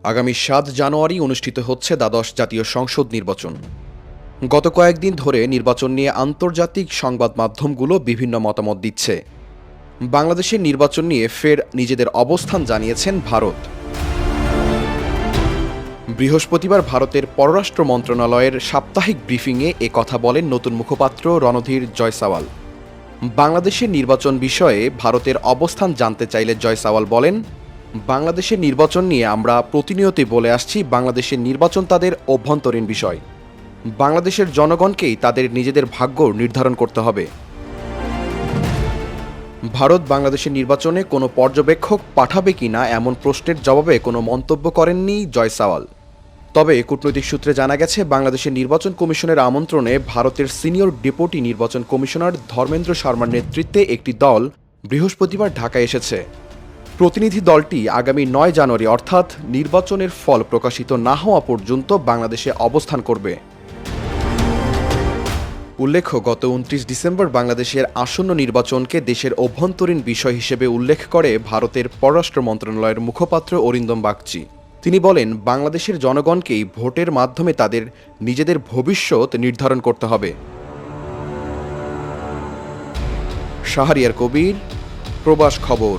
আগামী ৭ জানুয়ারি অনুষ্ঠিত হচ্ছে দ্বাদশ জাতীয় সংসদ নির্বাচন। গত কয়েকদিন ধরে নির্বাচন নিয়ে আন্তর্জাতিক সংবাদ মাধ্যমগুলো বিভিন্ন মতামত দিচ্ছে। বাংলাদেশের নির্বাচন নিয়ে ফের নিজেদের অবস্থান জানিয়েছেন ভারত। বৃহস্পতিবার ভারতের পররাষ্ট্র মন্ত্রণালয়ের সাপ্তাহিক ব্রিফিংয়ে এ কথা বলেন নতুন মুখপাত্র রণধীর জয়সাওয়াল। বাংলাদেশের নির্বাচন বিষয়ে ভারতের অবস্থান জানতে চাইলে জয়সাওয়াল বলেন, বাংলাদেশের নির্বাচন নিয়ে আমরা প্রতিনিয়তই বলে আসছি, বাংলাদেশের নির্বাচন তাদের অভ্যন্তরীণ বিষয়। বাংলাদেশের জনগণকেই তাদের নিজেদের ভাগ্য নির্ধারণ করতে হবে। ভারত বাংলাদেশের নির্বাচনে কোনো পর্যবেক্ষক পাঠাবে কিনা এমন প্রশ্নের জবাবে কোনো মন্তব্য করেননি জয়সাওয়াল। তবে কূটনৈতিক সূত্রে জানা গেছে, বাংলাদেশের নির্বাচন কমিশনের আমন্ত্রণে ভারতের সিনিয়র ডেপুটি নির্বাচন কমিশনার ধর্মেন্দ্র শর্মার নেতৃত্বে একটি দল বৃহস্পতিবার ঢাকায় এসেছে। প্রতিনিধি দলটি আগামী ৯ জানুয়ারি অর্থাৎ নির্বাচনের ফল প্রকাশিত না হওয়া পর্যন্ত বাংলাদেশে অবস্থান করবে। উল্লেখ্য, গত ২৯ ডিসেম্বর বাংলাদেশের আসন্ন নির্বাচনকে দেশের অভ্যন্তরীণ বিষয় হিসেবে উল্লেখ করে ভারতের পররাষ্ট্র মন্ত্রণালয়ের মুখপাত্র অরিন্দম বাগচি। তিনি বলেন, বাংলাদেশের জনগণকেই ভোটের মাধ্যমে তাদের নিজেদের ভবিষ্যৎ নির্ধারণ করতে হবে। শাহরিয়ার কবির, প্রবাস খবর।